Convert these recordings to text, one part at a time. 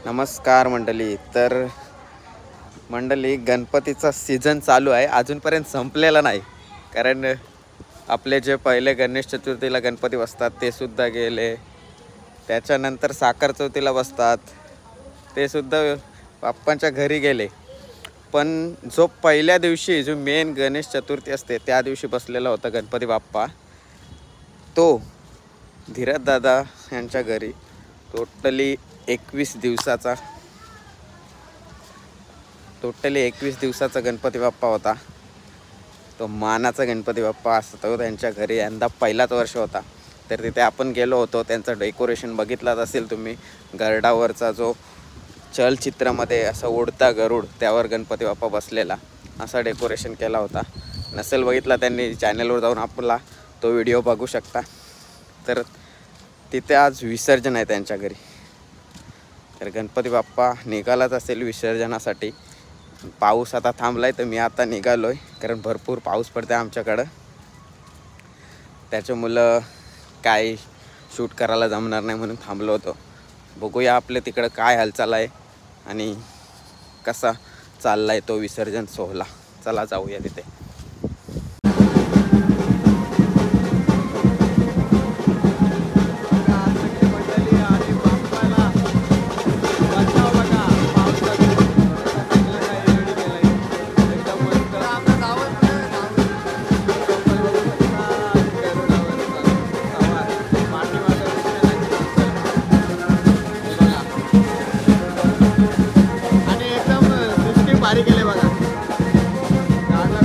नमस्कार मंडळी. तर मंडळी, गणपतीचा सीझन चालू आहे, अजूनपर्यंत संपलेला नाही. कारण आपले जे पहिले गणेश चतुर्थीला गणपती बसतात ते सुद्धा गेले, त्याच्यानंतर साखर चौथीला बसतात ते सुद्धा बाप्पांच्या घरी गेले. पण जो पहिल्या दिवशी जो मेन गणेश चतुर्थी असते त्या दिवशी बसलेला होता गणपती बाप्पा, तो धीरज दादा यांच्या घरी टोटली 21 दिवसाचा गणपती बाप्पा होता. तो मानाचा गणपती बाप्पा असतो त्यांच्या घरी. यंदा पहिलाच वर्ष होता. तर तिथे आपण गेलो होतो. त्यांचं डेकोरेशन बघितलाच असेल तुम्ही. गरडावरचा जो चलचित्रामध्ये असा उडता गरुड, त्यावर गणपती बाप्पा बसलेला, असा डेकोरेशन केला होता. नसेल बघितला त्यांनी चॅनलवर जाऊन आपला तो व्हिडिओ बघू शकता. तर तिथे आज विसर्जन आहे त्यांच्या घरी. तर गणपती बाप्पा निघालाच असेल विसर्जनासाठी. पाऊस आता थांबलाय तर मी आता निघालो आहे, कारण भरपूर पाऊस पडते आमच्याकडं. त्याच्यामुळं काय शूट करायला जमणार नाही म्हणून थांबलो होतो. बघूया आपल्या तिकडं काय हालचाल आहे आणि कसा चालला आहे तो विसर्जन सोहळा. चला जाऊया तिथे. भारी केले बघा. गाडला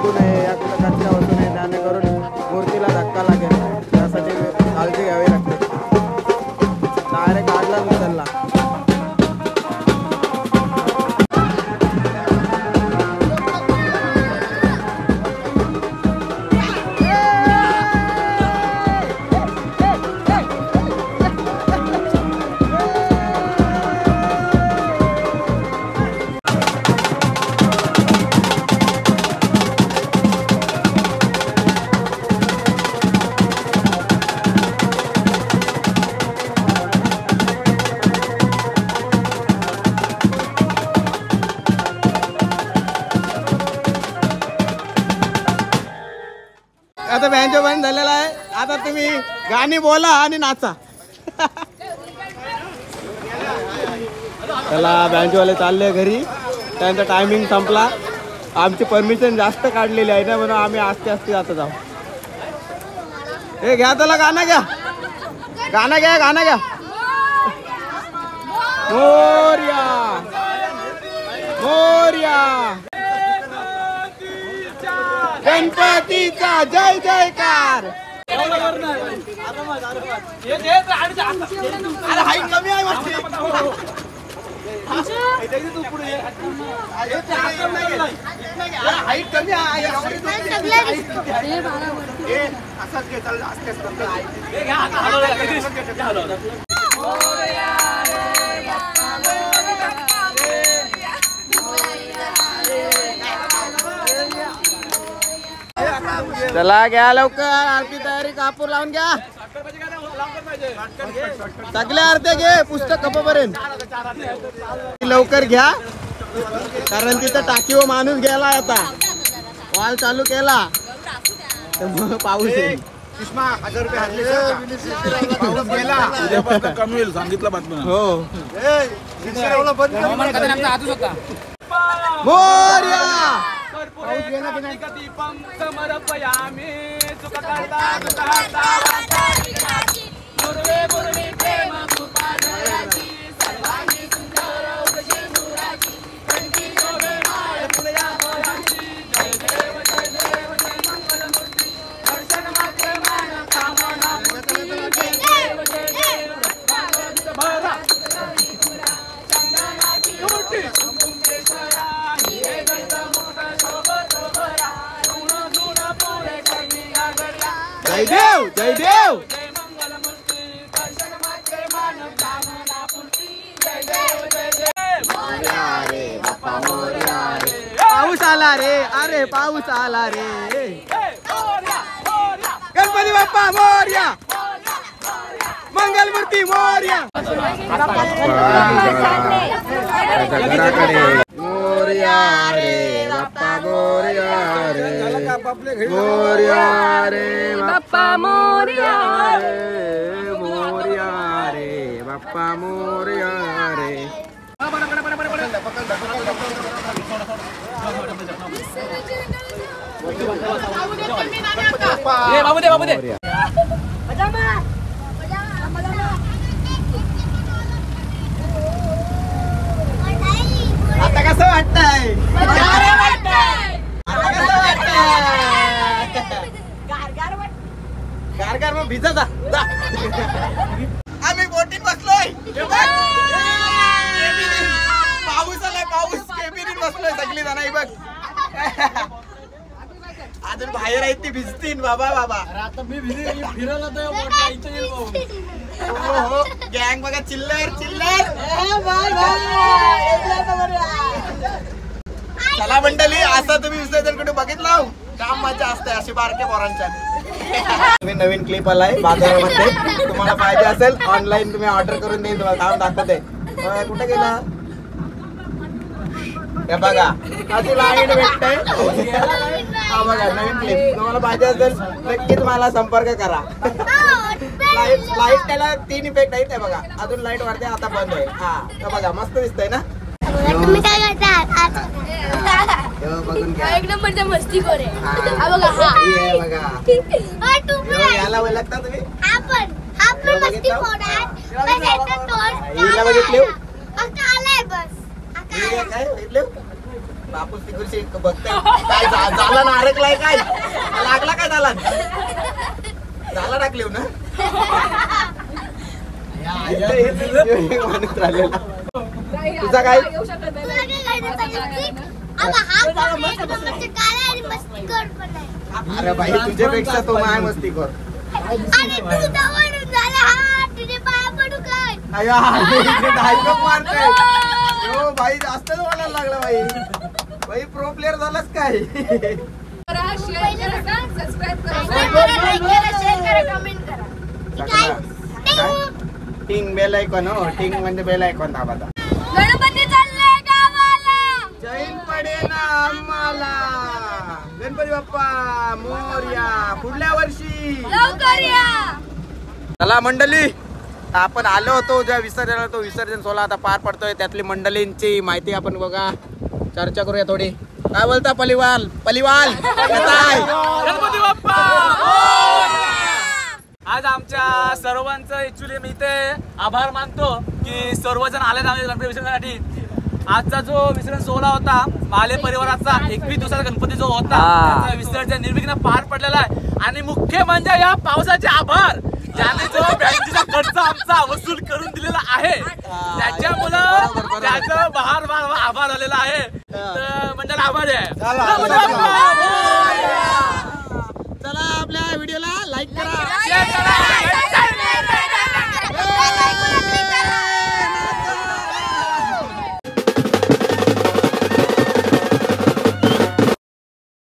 लागू नये या कुठं कचरा बसू नये जेणेकरून मूर्तीला धक्का लागेल त्यासाठी काळजी घ्यावी लागते. डायरेक्ट आगलाच उचलला. आता बँजो बंद झालेला आहे. आता तुम्ही गाणी बोला आणि नाचा. त्याला बँजोवाले चालले घरी. त्यांचा टायमिंग संपला. आमची परमिशन जास्त काढलेली आहे ना म्हणून आम्ही आस्ते आस्ते जातो जाऊ. हे घ्या त्याला गाणं घ्या. गाणं घ्या गाणं घ्या. मोरया मोरया गणपतीचा जय जयकार. हाईट कमी आहे हाईट कमी आहे. चला घ्या लवकर आरती तयारी. कापूर लावून घ्या. सगळ्या आरत्या घे पुस्तक कपापर्यंत. लवकर घ्या कारण तिथं टाकीवर माणूस गेला. आता वॉल चालू केला पाऊस येईल. 1000 रुपये पाऊस गेला कमी होईल सांगितलं बातमी. हो मोरया पाऊस गेला की नाही. जयदेव जयदेव. पाऊस आला रे. अरे पाऊस आला रे. गणपती बाप्पा मोरया. मंगलमूर्ती मोरया. मोरया रे बाप्पा मोरया रे. मोरया रे बाप्पा मोरया रे. मोरया रे बाप्पा मोरया रे. बाबू दे बाबू दे. आता कसं वाटतंय. गारगार मग भिजत जा. आम्ही बोटीत बसलोय. पाऊस आलाय पाऊस. केबिनीत बसलोय सगळी जण. बघ अजून बाहेर आहेत ती भिजतील. बाबा बाबा आता मी फिरवलं हो. गँग बघा चिल्लर चिल्लर. चला मंडळी असं तुम्ही विसर्जन कुठे बघितलं काम मजा असते अशी बारके पोरांच्या. तुम्ही नवीन क्लिप आलाय बाजारामध्ये. तुम्हाला पाहिजे असेल ऑनलाईन तुम्ही ऑर्डर करून देईल. तुम्हाला काम दाखवते. कुठे गेला हे बघा अशी लाईट भेटते. हा बघा नवीन क्लिप. तुम्हाला पाहिजे असेल नक्कीच मला संपर्क करा. लाईट त्याला 3 इफेक्ट आहेत. बघा अजून लाईट वाढते आता बंद आहे. हा बघा मस्त दिसतंय ना. तुम्ही काय करता बघून घ्या. एक नंबरचा मस्ती करे. याला ओळखता तुम्ही. आपण मस्ती खोडात हिला बघितले आता आलाय बस. काय बघितले बापूस ती खुर्ची बघताय काय झाला ना अडकलाय काय लागला काय झाला टाकले ना तुझा काय अरे भाई तुझ्यापेक्षा तो माय मस्ती कर मारतोय भाई जास्त बोलायला लागला भाई भाई प्रो प्लेअर झालाच काय टिंग बेल आयकॉन हो टिंग म्हणजे बेल आयकॉन दाबाचा गणपती चालले गावाला जैन पडे ना आम्हाला गणपती बाप्पा मोरया पुढल्या वर्षी लवकर या चला मंडळी आपण आलो होतो ज्या विसर्जन तो विसर्जन सोहळा आता पार पडतोय त्यातली मंडळींची माहिती आपण बघा चर्चा करूया थोडी काय बोलता पलिवाल गणपती बाप्पा आज आमच्या सर्वांचं ऍक्च्युली मी इथे आभार मानतो की सर्वजण आले ना गणपती विसर्जनासाठी आजचा जो विसर्जन सोहळा होता माले परिवाराचा 21 दिवसाचा गणपती जो होता त्याचा विसर्जन निर्विघ्न पार पडलेला आहे आणि मुख्य म्हणजे या पावसाचे आभार ज्याने जो बँकेचा खर्च आमचा वसूल करून दिलेला आहे त्याच्यामुळं त्याचं आभार झालेला आहे तर म्हणजे आभार आहे